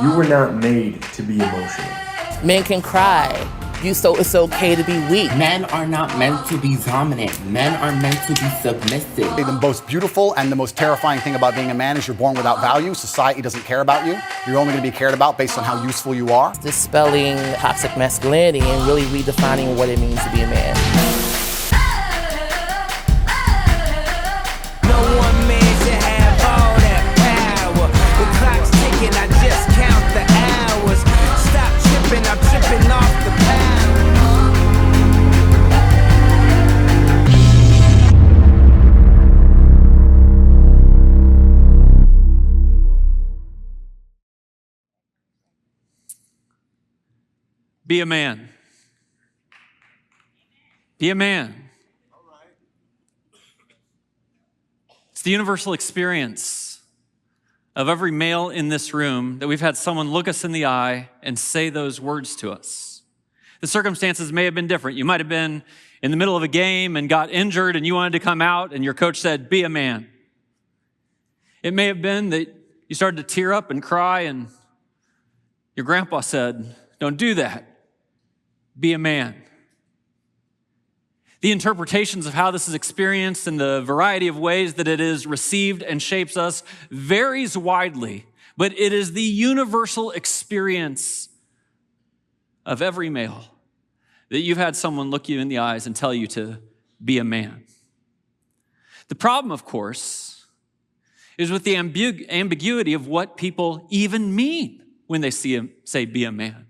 You were not made to be emotional. Men can cry. So it's okay to be weak. Men are not meant to be dominant. Men are meant to be submissive. The most beautiful and the most terrifying thing about being a man is you're born without value. Society doesn't care about you. You're only going to be cared about based on how useful you are. Dispelling toxic masculinity and really redefining what it means to be a man. No one man should have all that power. The clock's ticking, I just count the hours. Stop tripping, I'm tripping off the power. Be a man. Be a man. It's the universal experience of every male in this room that we've had someone look us in the eye and say those words to us. The circumstances may have been different. You might have been in the middle of a game and got injured and you wanted to come out and your coach said, be a man. It may have been that you started to tear up and cry and your grandpa said, don't do that. Be a man. The interpretations of how this is experienced and the variety of ways that it is received and shapes us varies widely, but it is the universal experience of every male that you've had someone look you in the eyes and tell you to be a man. The problem, of course, is with the ambiguity of what people even mean when they say be a man.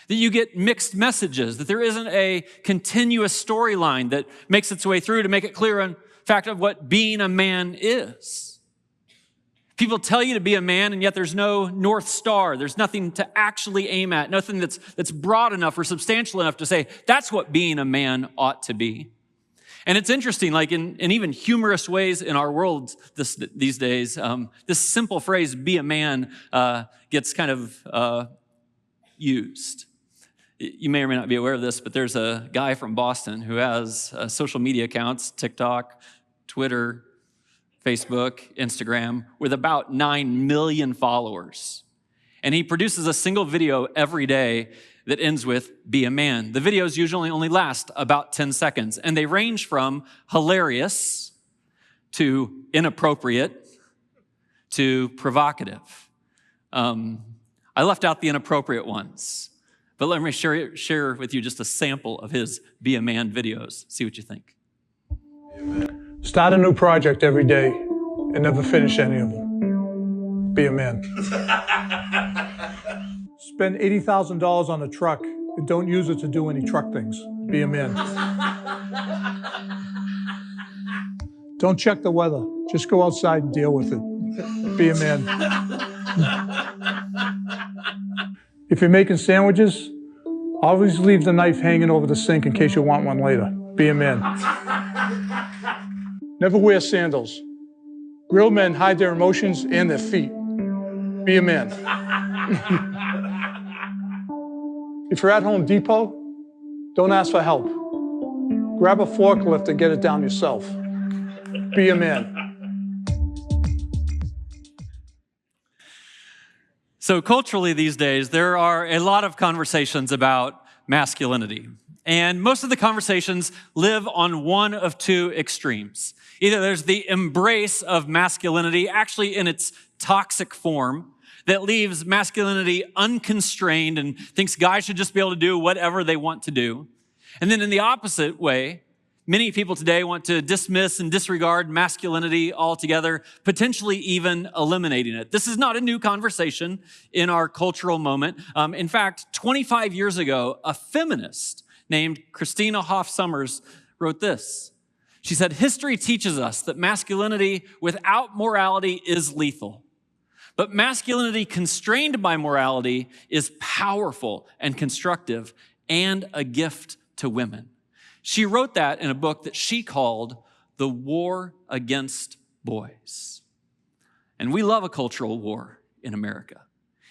That you get mixed messages, that there isn't a continuous storyline that makes its way through to make it clear in fact of what being a man is. People tell you to be a man, and yet there's no North Star. There's nothing to actually aim at, nothing that's broad enough or substantial enough to say, that's what being a man ought to be. And it's interesting, like in even humorous ways in our world these days, this simple phrase, be a man, gets kind of used. You may or may not be aware of this, but there's a guy from Boston who has social media accounts, TikTok, Twitter, Facebook, Instagram, with about 9 million followers. And he produces a single video every day that ends with, be a man. The videos usually only last about 10 seconds, and they range from hilarious to inappropriate to provocative. I left out the inappropriate ones. But let me share with you just a sample of his Be a Man videos. See what you think. Start a new project every day and never finish any of them. Be a man. Spend $80,000 on a truck and don't use it to do any truck things. Be a man. Don't check the weather. Just go outside and deal with it. Be a man. If you're making sandwiches, always leave the knife hanging over the sink in case you want one later. Be a man. Never wear sandals. Real men hide their emotions and their feet. Be a man. If you're at Home Depot, don't ask for help. Grab a forklift and get it down yourself. Be a man. So culturally these days, there are a lot of conversations about masculinity. And most of the conversations live on one of two extremes. Either there's the embrace of masculinity, actually in its toxic form, that leaves masculinity unconstrained and thinks guys should just be able to do whatever they want to do. And then in the opposite way, many people today want to dismiss and disregard masculinity altogether, potentially even eliminating it. This is not a new conversation in our cultural moment. In fact, 25 years ago, a feminist named Christina Hoff Sommers wrote this. She said, history teaches us that masculinity without morality is lethal. But masculinity constrained by morality is powerful and constructive and a gift to women. She wrote that in a book that she called The War Against Boys. And we love a cultural war in America.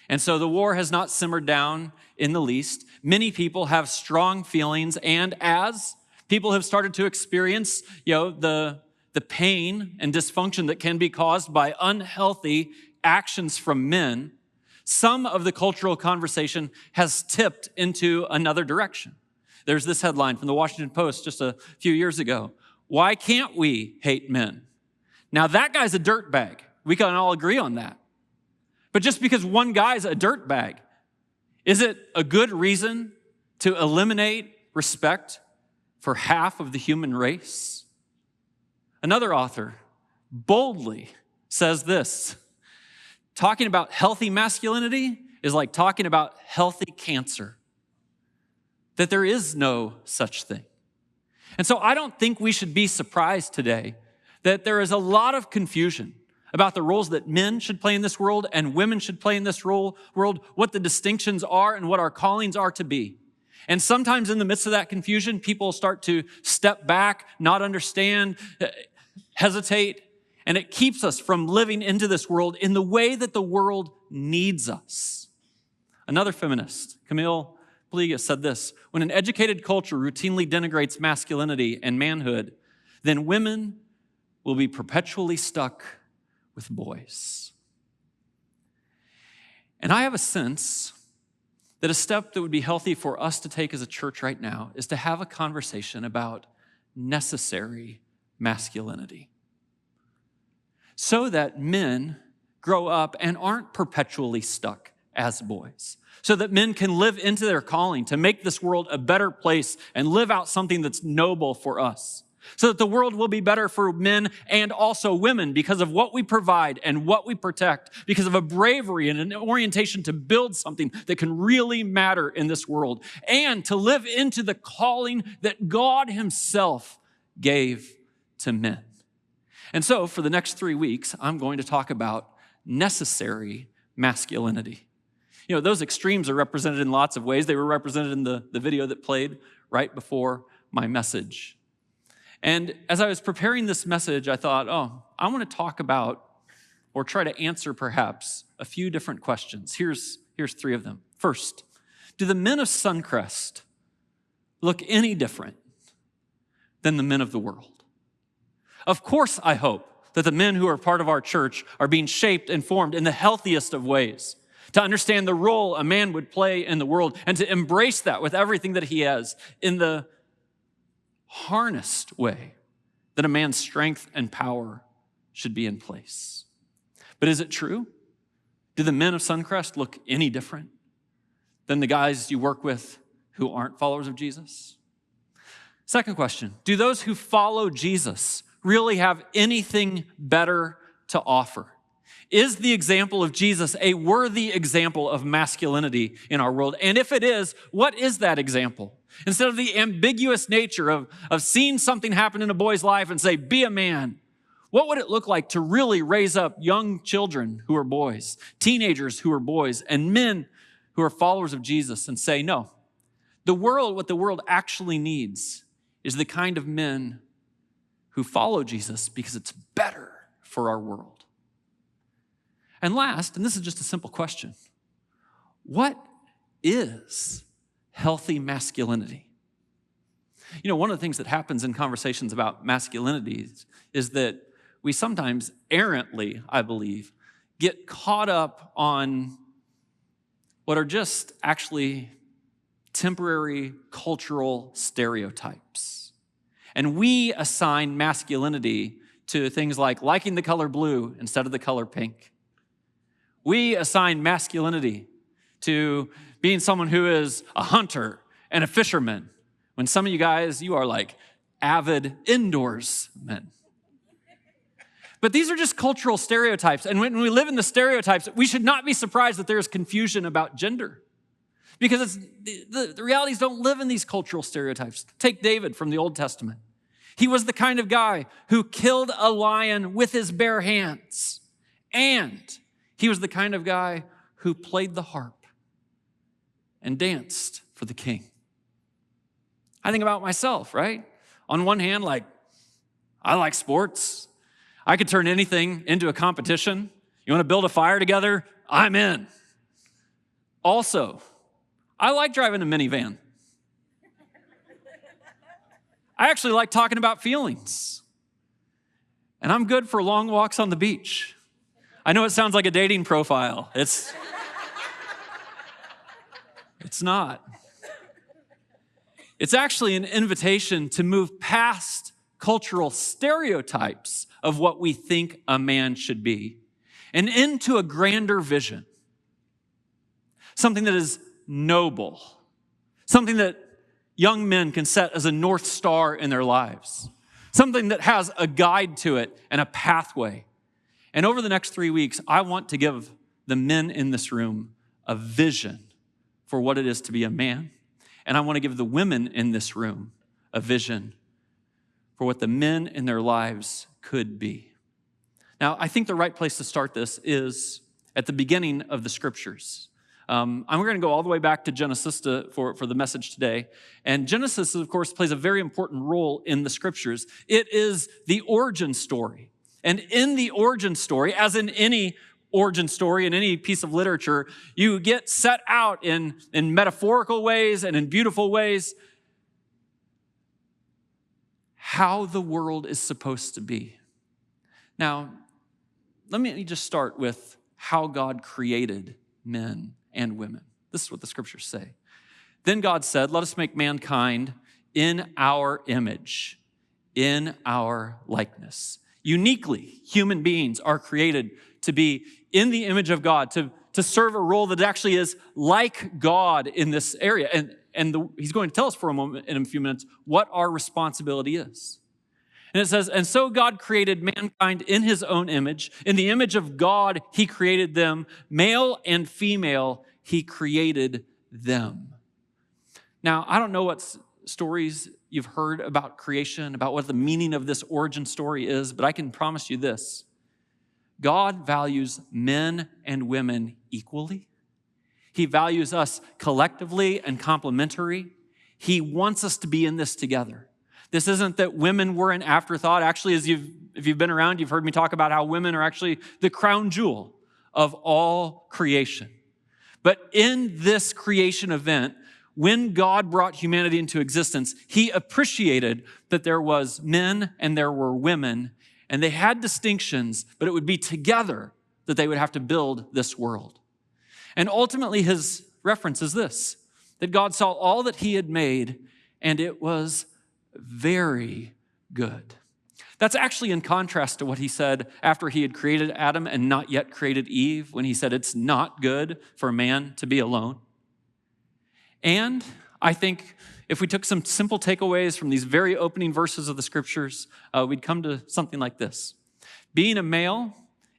And so the war has not simmered down in the least. Many people have strong feelings, and as people have started to experience, the pain and dysfunction that can be caused by unhealthy actions from men, Some of the cultural conversation has tipped into another direction. There's this headline from the Washington Post just a few years ago. Why can't we hate men? Now that guy's a dirtbag. We can all agree on that. But just because one guy's a dirtbag, is it a good reason to eliminate respect for half of the human race? Another author boldly says this: talking about healthy masculinity is like talking about healthy cancer, that there is no such thing. And so I don't think we should be surprised today that there is a lot of confusion about the roles that men should play in this world and women should play in this world, what the distinctions are and what our callings are to be. And sometimes in the midst of that confusion, people start to step back, not understand, hesitate, and it keeps us from living into this world in the way that the world needs us. Another feminist, Camille Paglia, said this: when an educated culture routinely denigrates masculinity and manhood, then women will be perpetually stuck with boys. And I have a sense that a step that would be healthy for us to take as a church right now is to have a conversation about necessary masculinity, so that men grow up and aren't perpetually stuck as boys, so that men can live into their calling to make this world a better place and live out something that's noble for us, so that the world will be better for men and also women because of what we provide and what we protect, because of a bravery and an orientation to build something that can really matter in this world, and to live into the calling that God himself gave to men. And so for the next 3 weeks, I'm going to talk about necessary masculinity. You know, those extremes are represented in lots of ways. They were represented in the video that played right before my message. And as I was preparing this message, I thought, I want to talk about, or try to answer perhaps, a few different questions. Here's 3 of them. First, do the men of Suncrest look any different than the men of the world? Of course, I hope that the men who are part of our church are being shaped and formed in the healthiest of ways, to understand the role a man would play in the world and to embrace that with everything that he has in the harnessed way that a man's strength and power should be in place. But is it true? Do the men of Suncrest look any different than the guys you work with who aren't followers of Jesus? Second question, do those who follow Jesus really have anything better to offer? Is the example of Jesus a worthy example of masculinity in our world? And if it is, what is that example? Instead of the ambiguous nature of seeing something happen in a boy's life and say, be a man, what would it look like to really raise up young children who are boys, teenagers who are boys, and men who are followers of Jesus and say, no, what the world actually needs is the kind of men who follow Jesus because it's better for our world. And last, and this is just a simple question, what is healthy masculinity? You know, one of the things that happens in conversations about masculinity is that we sometimes errantly, I believe, get caught up on what are just actually temporary cultural stereotypes. And we assign masculinity to things like liking the color blue instead of the color pink. We assign masculinity to being someone who is a hunter and a fisherman, when some of you guys, you are like avid indoors men. But these are just cultural stereotypes. And when we live in the stereotypes, we should not be surprised that there's confusion about gender, because the realities don't live in these cultural stereotypes. Take David from the Old Testament. He was the kind of guy who killed a lion with his bare hands. And he was the kind of guy who played the harp and danced for the king. I think about myself, right? On one hand, I like sports. I could turn anything into a competition. You want to build a fire together? I'm in. Also, I like driving a minivan. I actually like talking about feelings. And I'm good for long walks on the beach. I know it sounds like a dating profile. It's not. It's actually an invitation to move past cultural stereotypes of what we think a man should be and into a grander vision. Something that is noble. Something that young men can set as a North Star in their lives. Something that has a guide to it and a pathway. And over the next 3 weeks, I want to give the men in this room a vision for what it is to be a man. And I want to give the women in this room a vision for what the men in their lives could be. Now, I think the right place to start this is at the beginning of the scriptures. We're going to go all the way back to Genesis for the message today. And Genesis, of course, plays a very important role in the scriptures. It is the origin story. And in the origin story, as in any origin story in any piece of literature, you get set out in metaphorical ways and in beautiful ways how the world is supposed to be. Now, let me just start with how God created men and women. This is what the scriptures say. Then God said, let us make mankind in our image, in our likeness. Uniquely, human beings are created to be in the image of God, to serve a role that actually is like God in this area. And he's going to tell us for a moment, in a few minutes, what our responsibility is. And it says, and so God created mankind in his own image. In the image of God, he created them. Male and female, he created them. Now, I don't know what stories you've heard about creation, about what the meaning of this origin story is, but I can promise you this. God values men and women equally. He values us collectively and complementary. He wants us to be in this together. This isn't that women were an afterthought. Actually, if you've been around, you've heard me talk about how women are actually the crown jewel of all creation. But in this creation event, when God brought humanity into existence, he appreciated that there was men and there were women, and they had distinctions, but it would be together that they would have to build this world. And ultimately, his reference is this, that God saw all that he had made, and it was very good. That's actually in contrast to what he said after he had created Adam and not yet created Eve, when he said it's not good for man to be alone. And I think if we took some simple takeaways from these very opening verses of the scriptures, we'd come to something like this. Being a male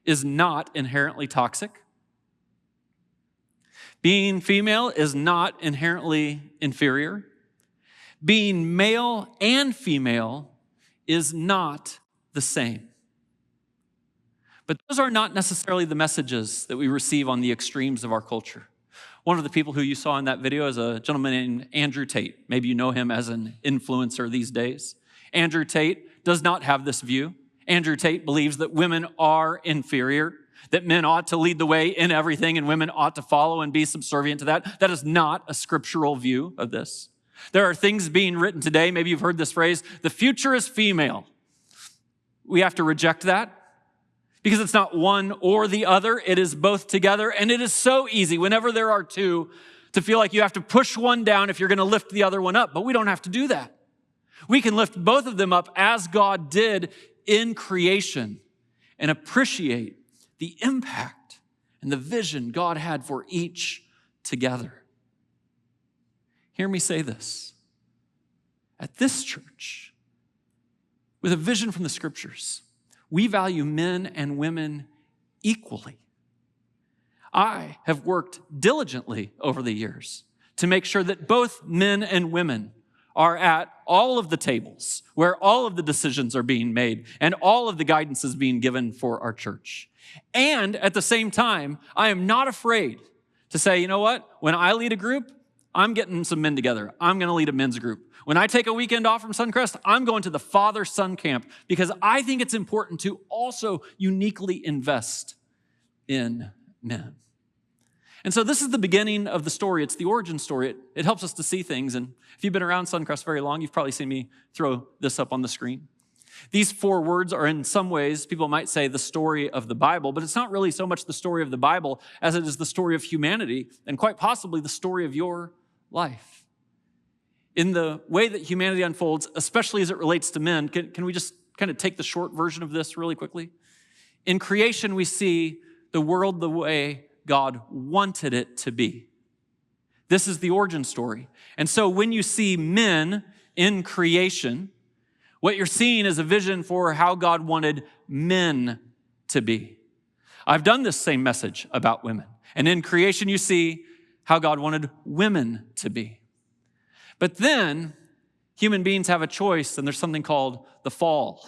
is not inherently toxic. Being female is not inherently inferior. Being male and female is not the same. But those are not necessarily the messages that we receive on the extremes of our culture. One of the people who you saw in that video is a gentleman named Andrew Tate. Maybe you know him as an influencer these days. Andrew Tate does not have this view. Andrew Tate believes that women are inferior, that men ought to lead the way in everything and women ought to follow and be subservient to that. That is not a scriptural view of this. There are things being written today, maybe you've heard this phrase, the future is female. We have to reject that because it's not one or the other, it is both together, and it is so easy whenever there are two to feel like you have to push one down if you're going to lift the other one up, but we don't have to do that. We can lift both of them up as God did in creation and appreciate the impact and the vision God had for each together. Hear me say this. At this church, with a vision from the scriptures, we value men and women equally. I have worked diligently over the years to make sure that both men and women are at all of the tables where all of the decisions are being made and all of the guidance is being given for our church. And at the same time, I am not afraid to say, you know what? When I lead a group, I'm getting some men together. I'm going to lead a men's group. When I take a weekend off from Suncrest, I'm going to the father-son camp because I think it's important to also uniquely invest in men. And so this is the beginning of the story. It's the origin story. It helps us to see things. And if you've been around Suncrest very long, you've probably seen me throw this up on the screen. These 4 words are in some ways, people might say, the story of the Bible, but it's not really so much the story of the Bible as it is the story of humanity and quite possibly the story of your life. In the way that humanity unfolds, especially as it relates to men, can we just kind of take the short version of this really quickly? In creation, we see the world the way God wanted it to be. This is the origin story. And so when you see men in creation, what you're seeing is a vision for how God wanted men to be. I've done this same message about women. And in creation, you see how God wanted women to be. But then human beings have a choice, and there's something called the fall.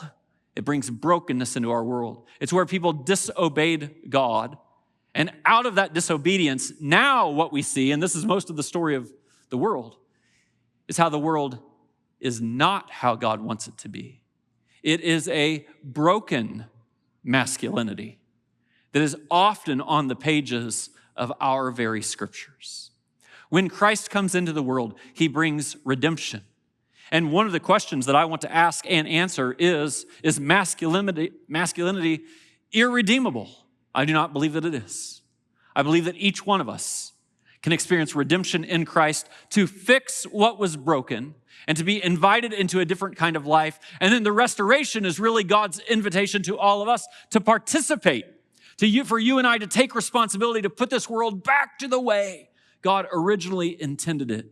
It brings brokenness into our world. It's where people disobeyed God. And out of that disobedience, now what we see, and this is most of the story of the world, is how the world is not how God wants it to be. It is a broken masculinity that is often on the pages of our very scriptures. When Christ comes into the world, he brings redemption. And one of the questions that I want to ask and answer is masculinity irredeemable? I do not believe that it is. I believe that each one of us can experience redemption in Christ to fix what was broken and to be invited into a different kind of life. And then the restoration is really God's invitation to all of us to participate, for you and I to take responsibility to put this world back to the way God originally intended it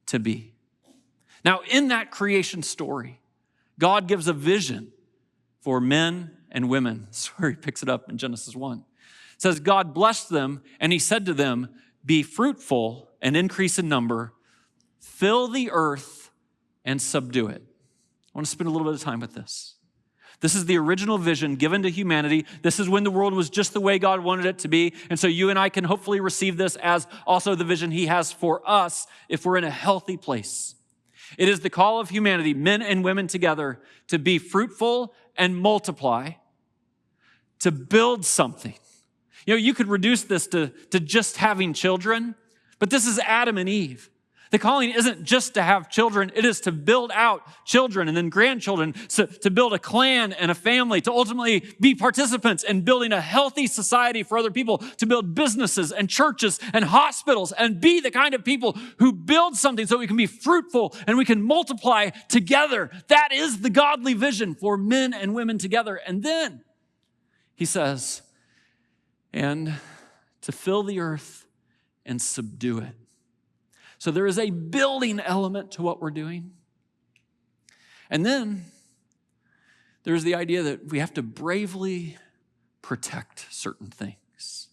to be. Now, in that creation story, God gives a vision for men and women. That's where he picks it up in Genesis 1. It says, God blessed them, and he said to them, be fruitful and increase in number, fill the earth and subdue it. I want to spend a little bit of time with this. This is the original vision given to humanity. This is when the world was just the way God wanted it to be. And so you and I can hopefully receive this as also the vision he has for us if we're in a healthy place. It is the call of humanity, men and women together, to be fruitful and multiply, to build something. You know, you could reduce this to just having children, but this is Adam and Eve. The calling isn't just to have children, it is to build out children and then grandchildren, so to build a clan and a family, to ultimately be participants in building a healthy society for other people, to build businesses and churches and hospitals and be the kind of people who build something so we can be fruitful and we can multiply together. That is the godly vision for men and women together. And then he says, and to fill the earth and subdue it. So there is a building element to what we're doing. And then there's the idea that we have to bravely protect certain things.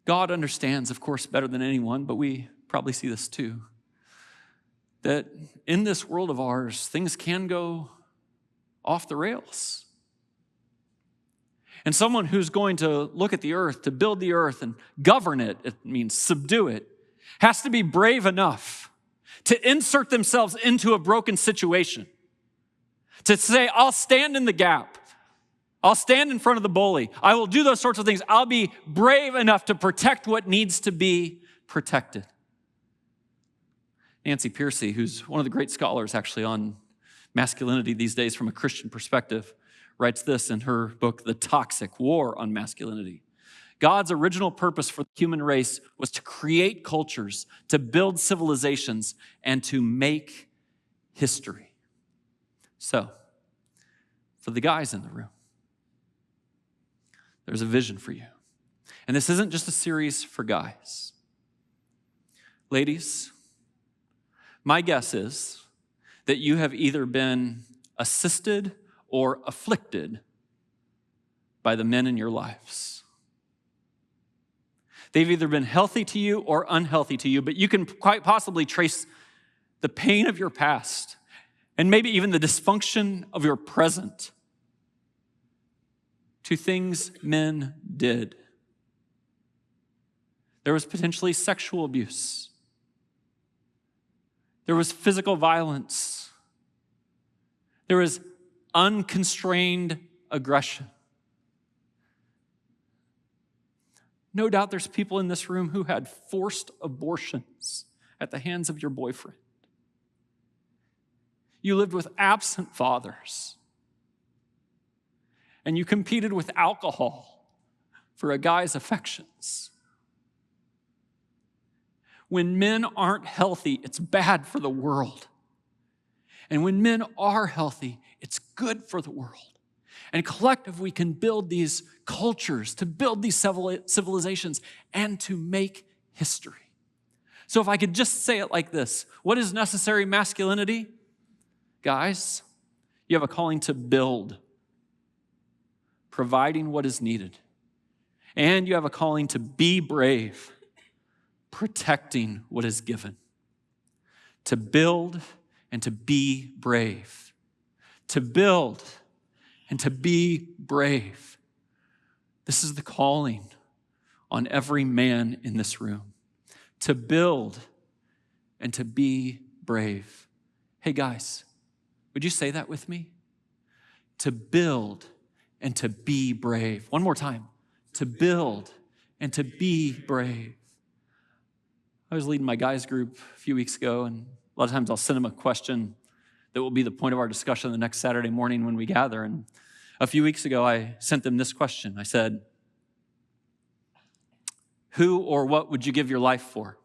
God understands, of course, better than anyone, but we probably see this too, that in this world of ours, things can go off the rails. And someone who's going to look at the earth, to build the earth and govern it, it means subdue it, has to be brave enough to insert themselves into a broken situation. To say, I'll stand in the gap. I'll stand in front of the bully. I will do those sorts of things. I'll be brave enough to protect what needs to be protected. Nancy Pearcey, who's one of the great scholars actually on masculinity these days from a Christian perspective, writes this in her book, The Toxic War on Masculinity. God's original purpose for the human race was to create cultures, to build civilizations, and to make history. So, for the guys in the room, there's a vision for you. And this isn't just a series for guys. Ladies, my guess is that you have either been assisted or afflicted by the men in your lives. They've either been healthy to you or unhealthy to you, but you can quite possibly trace the pain of your past and maybe even the dysfunction of your present to things men did. There was potentially sexual abuse. There was physical violence. There was unconstrained aggression. No doubt there's people in this room who had forced abortions at the hands of your boyfriend. You lived with absent fathers. And you competed with alcohol for a guy's affections. When men aren't healthy, it's bad for the world. And when men are healthy, it's good for the world. And collectively, we can build these cultures, to build these civilizations, and to make history. So if I could just say it like this, what is necessary masculinity? Guys, you have a calling to build, providing what is needed. And you have a calling to be brave, protecting what is given. To build and to be brave. To build and to be brave. This is the calling on every man in this room. To build and to be brave. Hey guys, would you say that with me? To build and to be brave. One more time. To build and to be brave. I was leading my guys group a few weeks ago, and a lot of times I'll send them a question that will be the point of our discussion the next Saturday morning when we gather. And a few weeks ago, I sent them this question. I said, who or what would you give your life for?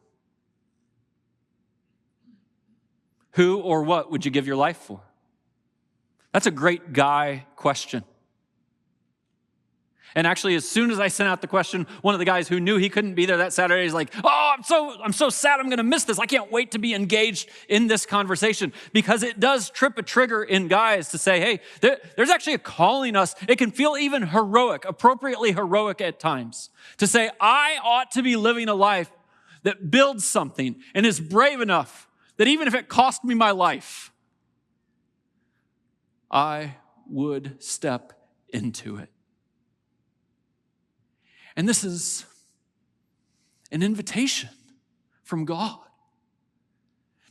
Who or what would you give your life for? That's a great guy question. And actually, as soon as I sent out the question, one of the guys who knew he couldn't be there that Saturday is like, oh, I'm so sad I'm going to miss this. I can't wait to be engaged in this conversation, because it does trip a trigger in guys to say, hey, there's actually a calling us. It can feel even heroic, appropriately heroic at times, to say, I ought to be living a life that builds something and is brave enough that even if it cost me my life, I would step into it. And this is an invitation from God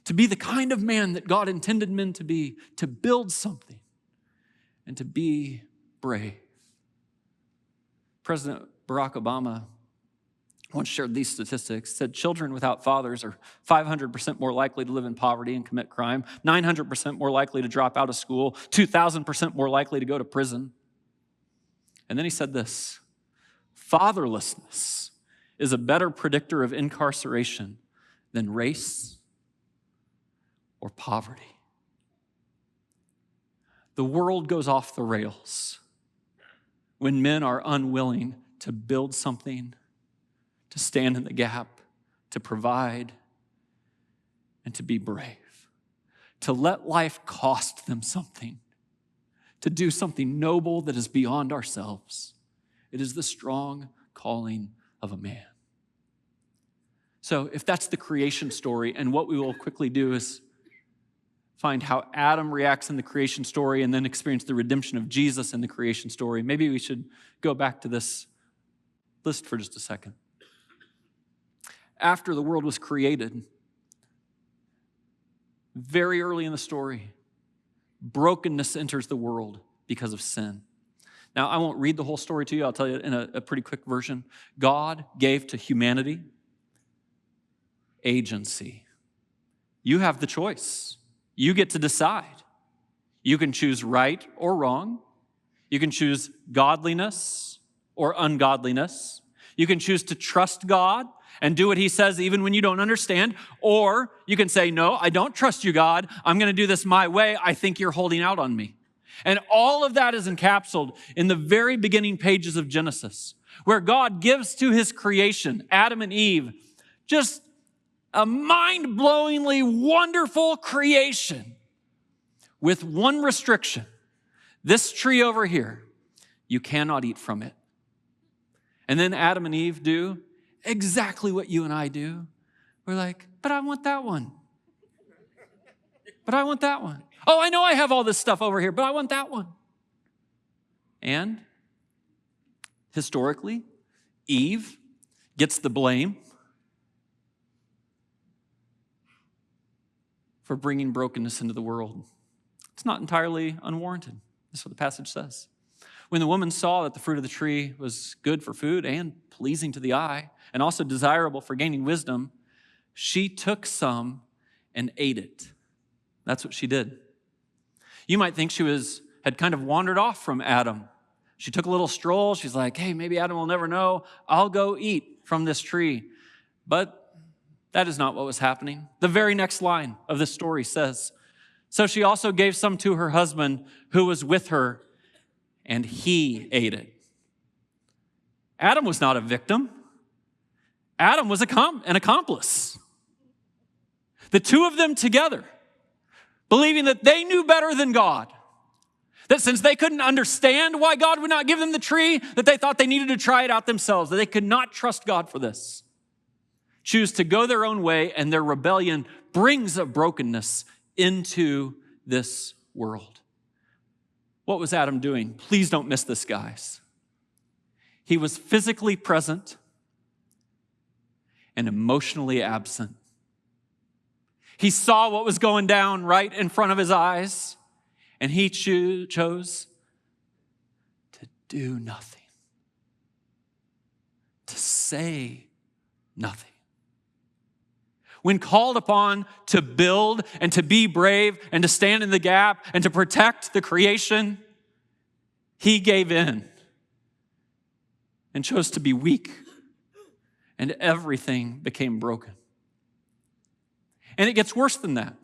to be the kind of man that God intended men to be, to build something and to be brave. President Barack Obama once shared these statistics, said children without fathers are 500% more likely to live in poverty and commit crime, 900% more likely to drop out of school, 2,000% more likely to go to prison. And then he said this, fatherlessness is a better predictor of incarceration than race or poverty. The world goes off the rails when men are unwilling to build something, to stand in the gap, to provide, and to be brave, to let life cost them something, to do something noble that is beyond ourselves. It is the strong calling of a man. So if that's the creation story, and what we will quickly do is find how Adam reacts in the creation story and then experience the redemption of Jesus in the creation story, maybe we should go back to this list for just a second. After the world was created, very early in the story, brokenness enters the world because of sin. Now, I won't read the whole story to you. I'll tell you in a pretty quick version. God gave to humanity agency. You have the choice. You get to decide. You can choose right or wrong. You can choose godliness or ungodliness. You can choose to trust God and do what he says even when you don't understand. Or you can say, no, I don't trust you, God. I'm going to do this my way. I think you're holding out on me. And all of that is encapsulated in the very beginning pages of Genesis, where God gives to his creation, Adam and Eve, just a mind-blowingly wonderful creation with one restriction. This tree over here, you cannot eat from it. And then Adam and Eve do exactly what you and I do. We're like, but I want that one. But I want that one. Oh, I know I have all this stuff over here, but I want that one. And historically, Eve gets the blame for bringing brokenness into the world. It's not entirely unwarranted. That's what the passage says. When the woman saw that the fruit of the tree was good for food and pleasing to the eye, and also desirable for gaining wisdom, she took some and ate it. That's what she did. You might think she had kind of wandered off from Adam. She took a little stroll. She's like, hey, maybe Adam will never know. I'll go eat from this tree. But that is not what was happening. The very next line of this story says, so she also gave some to her husband who was with her, and he ate it. Adam was not a victim. Adam was an accomplice. The two of them together, believing that they knew better than God, that since they couldn't understand why God would not give them the tree, that they thought they needed to try it out themselves, that they could not trust God for this, choose to go their own way, and their rebellion brings a brokenness into this world. What was Adam doing? Please don't miss this, guys. He was physically present and emotionally absent. He saw what was going down right in front of his eyes, and he chose to do nothing, to say nothing. When called upon to build and to be brave and to stand in the gap and to protect the creation, he gave in and chose to be weak, and everything became broken. And it gets worse than that.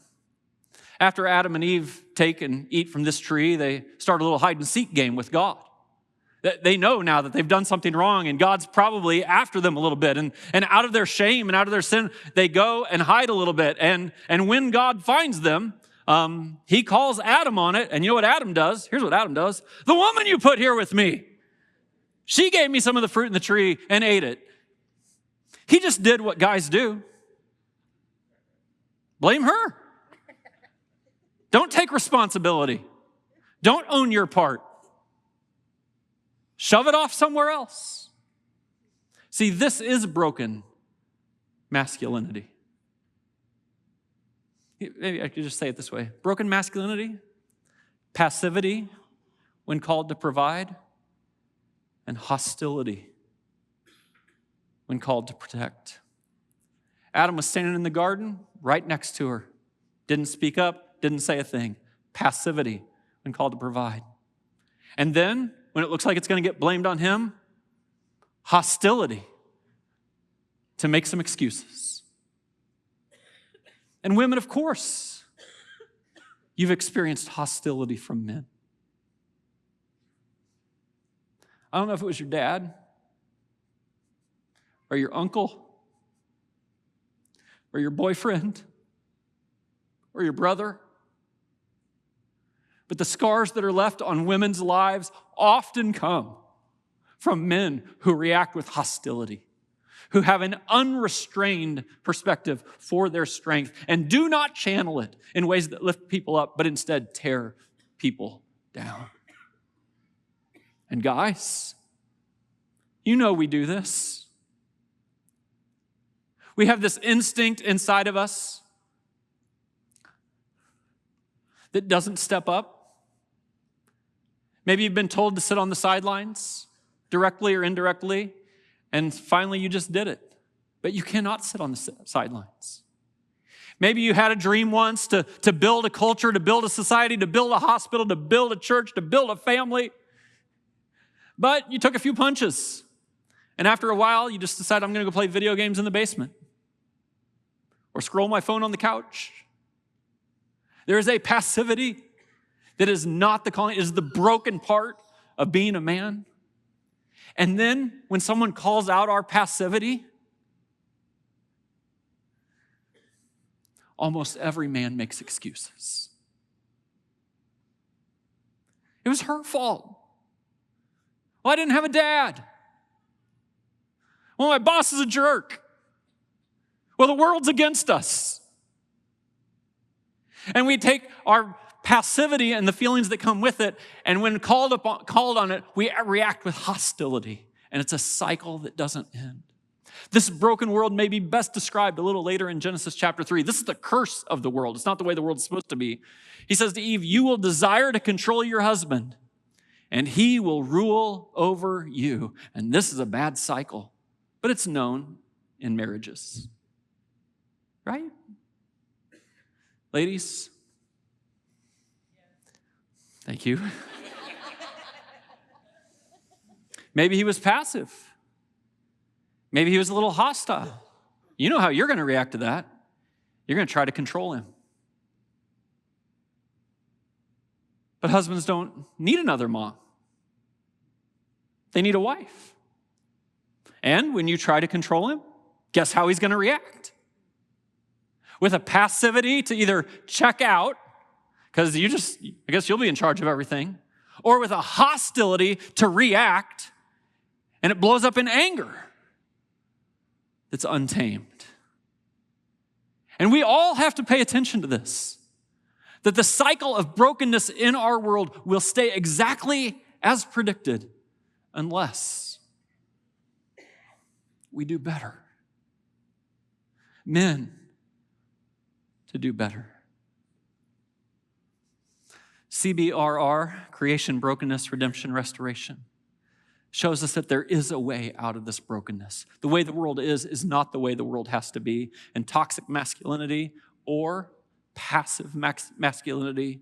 After Adam and Eve take and eat from this tree, they start a little hide-and-seek game with God. They know now that they've done something wrong, and God's probably after them a little bit. And out of their shame and out of their sin, they go and hide a little bit. And when God finds them, he calls Adam on it. And you know what Adam does? Here's what Adam does. The woman you put here with me, she gave me some of the fruit in the tree and ate it. He just did what guys do. Blame her. Don't take responsibility. Don't own your part. Shove it off somewhere else. See, this is broken masculinity. Maybe I could just say it this way. Broken masculinity, passivity when called to provide, and hostility when called to protect. Adam was standing in the garden right next to her. Didn't speak up, didn't say a thing. Passivity when called to provide. And then, when it looks like it's going to get blamed on him, hostility to make some excuses. And women, of course, you've experienced hostility from men. I don't know if it was your dad or your uncle or your boyfriend or your brother, but the scars that are left on women's lives often come from men who react with hostility, who have an unrestrained perspective for their strength and do not channel it in ways that lift people up, but instead tear people down. And guys, you know we do this. We have this instinct inside of us that doesn't step up. Maybe you've been told to sit on the sidelines, directly or indirectly, and finally you just did it. But you cannot sit on the sidelines. Maybe you had a dream once to build a culture, to build a society, to build a hospital, to build a church, to build a family. But you took a few punches. And after a while, you just decide, I'm going to go play video games in the basement or scroll my phone on the couch. There is a passivity that is not the calling, it is the broken part of being a man. And then when someone calls out our passivity, almost every man makes excuses. It was her fault. Well, I didn't have a dad. Well, my boss is a jerk. Well, the world's against us. And we take our passivity and the feelings that come with it, and when called on it, we react with hostility. And it's a cycle that doesn't end. This broken world may be best described a little later in Genesis chapter 3. This is the curse of the world. It's not the way the world's supposed to be. He says to Eve, you will desire to control your husband, and he will rule over you. And this is a bad cycle, but it's known in marriages. Right? Ladies, Thank you. Maybe he was passive. Maybe he was a little hostile. You know how you're going to react to that. You're going to try to control him. But husbands don't need another mom. They need a wife. And when you try to control him, guess how he's going to react? With a passivity to either check out, because I guess you'll be in charge of everything, or with a hostility to react, and it blows up in anger that's untamed. And we all have to pay attention to this, that the cycle of brokenness in our world will stay exactly as predicted unless we do better. Men, to do better. CBRR, Creation, Brokenness, Redemption, Restoration, shows us that there is a way out of this brokenness. The way the world is not the way the world has to be. And toxic masculinity or passive masculinity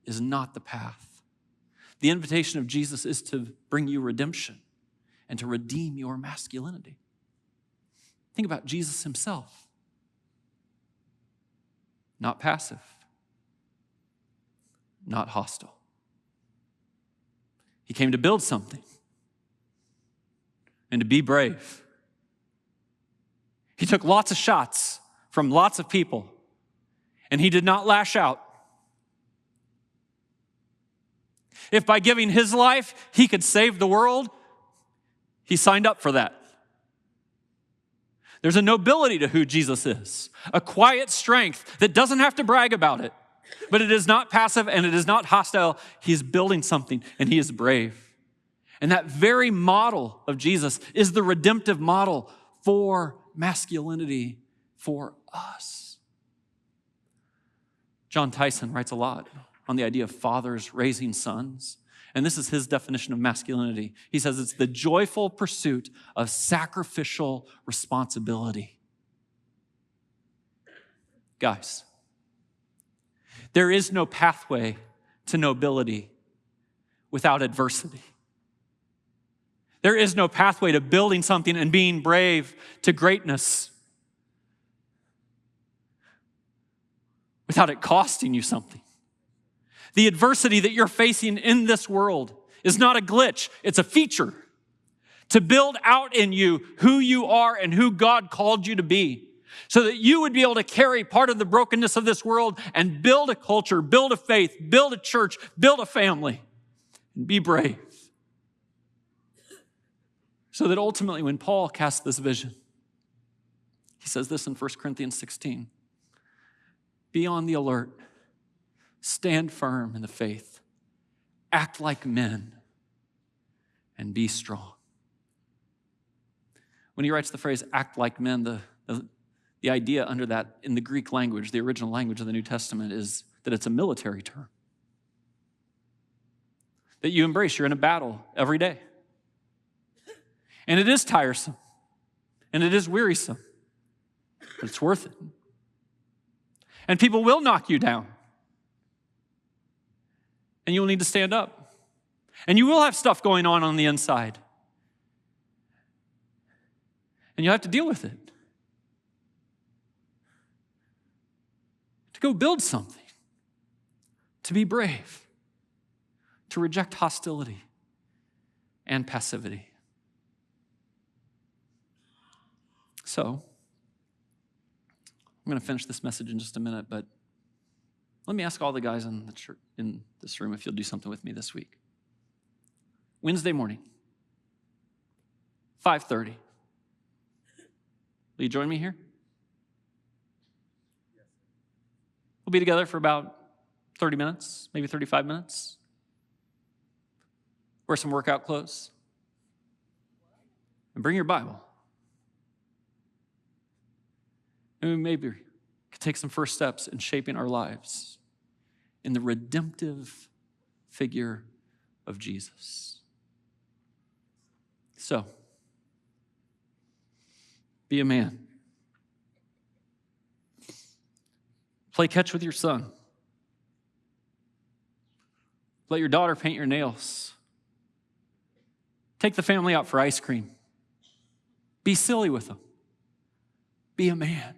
is not the path. The invitation of Jesus is to bring you redemption and to redeem your masculinity. Think about Jesus himself. Not passive, not hostile. He came to build something and to be brave. He took lots of shots from lots of people, and he did not lash out. If by giving his life he could save the world, he signed up for that. There's a nobility to who Jesus is, a quiet strength that doesn't have to brag about it, but it is not passive and it is not hostile. He's building something and he is brave. And that very model of Jesus is the redemptive model for masculinity for us. John Tyson writes a lot on the idea of fathers raising sons. And this is his definition of masculinity. He says it's the joyful pursuit of sacrificial responsibility. Guys, there is no pathway to nobility without adversity. There is no pathway to building something and being brave to greatness without it costing you something. The adversity that you're facing in this world is not a glitch, it's a feature to build out in you who you are and who God called you to be, so that you would be able to carry part of the brokenness of this world and build a culture, build a faith, build a church, build a family, and be brave. So that ultimately when Paul casts this vision, he says this in 1 Corinthians 16, be on the alert, stand firm in the faith, act like men, and be strong. When he writes the phrase act like men, the idea under that in the Greek language, the original language of the New Testament, is that it's a military term. That you embrace, you're in a battle every day. And it is tiresome, and it is wearisome, but it's worth it. And people will knock you down. And you will need to stand up. And you will have stuff going on the inside. And you'll have to deal with it. To go build something. To be brave. To reject hostility and passivity. So, I'm going to finish this message in just a minute, but let me ask all the guys in the church, in this room if you'll do something with me this week. Wednesday morning, 5:30. Will you join me here? We'll be together for about 30 minutes, maybe 35 minutes. Wear some workout clothes. And bring your Bible. And we maybe could take some first steps in shaping our lives in the redemptive figure of Jesus. So, be a man. Play catch with your son. Let your daughter paint your nails. Take the family out for ice cream. Be silly with them. Be a man.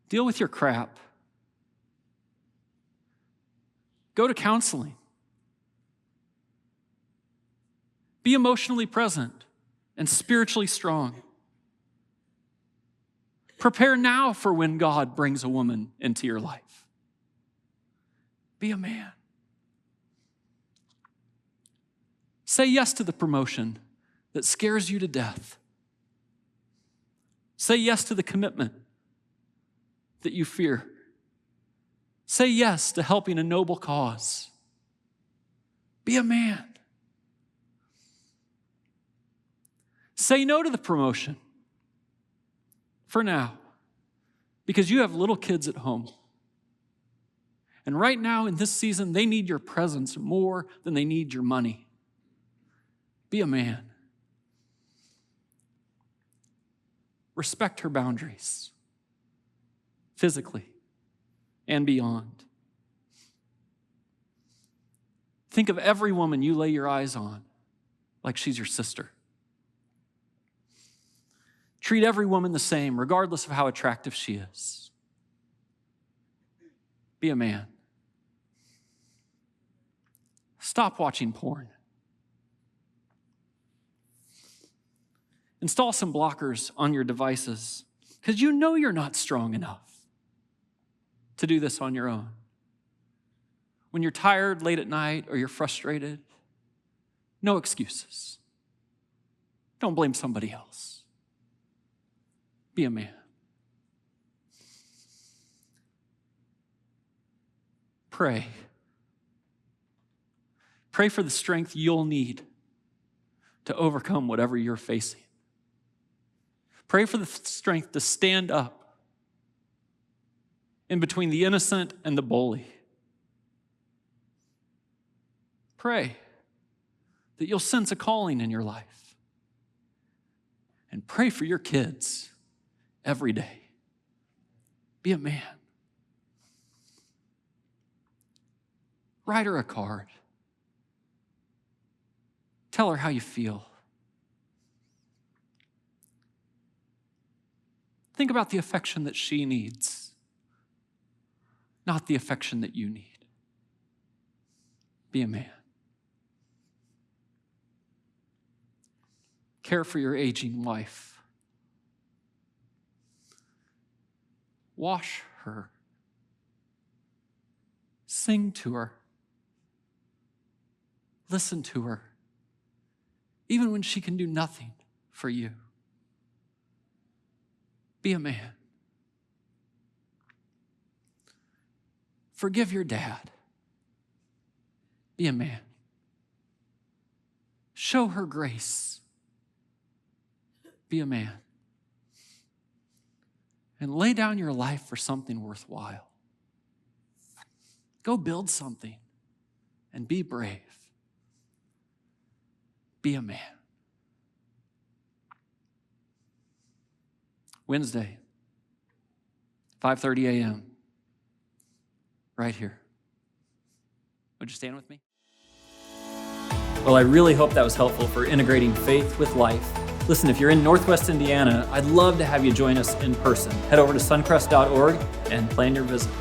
Deal with your crap. Go to counseling. Be emotionally present and spiritually strong. Prepare now for when God brings a woman into your life. Be a man. Say yes to the promotion that scares you to death. Say yes to the commitment that you fear. Say yes to helping a noble cause. Be a man. Say no to the promotion for now, because you have little kids at home. And right now in this season, they need your presence more than they need your money. Be a man. Respect her boundaries, physically and beyond. Think of every woman you lay your eyes on like she's your sister. Treat every woman the same, regardless of how attractive she is. Be a man. Stop watching porn. Install some blockers on your devices, because you know you're not strong enough to do this on your own. When you're tired late at night or you're frustrated, no excuses. Don't blame somebody else. Be a man. Pray. Pray for the strength you'll need to overcome whatever you're facing. Pray for the strength to stand up in between the innocent and the bully. Pray that you'll sense a calling in your life. And pray for your kids every day. Be a man. Write her a card. Tell her how you feel. Think about the affection that she needs, not the affection that you need. Be a man. Care for your aging wife. Wash her. Sing to her. Listen to her, even when she can do nothing for you. Be a man. Forgive your dad. Be a man. Show her grace. Be a man. And lay down your life for something worthwhile. Go build something and be brave. Be a man. Wednesday, 5:30 a.m., right here. Would you stand with me? Well, I really hope that was helpful for integrating faith with life. Listen, if you're in Northwest Indiana, I'd love to have you join us in person. Head over to suncrest.org and plan your visit.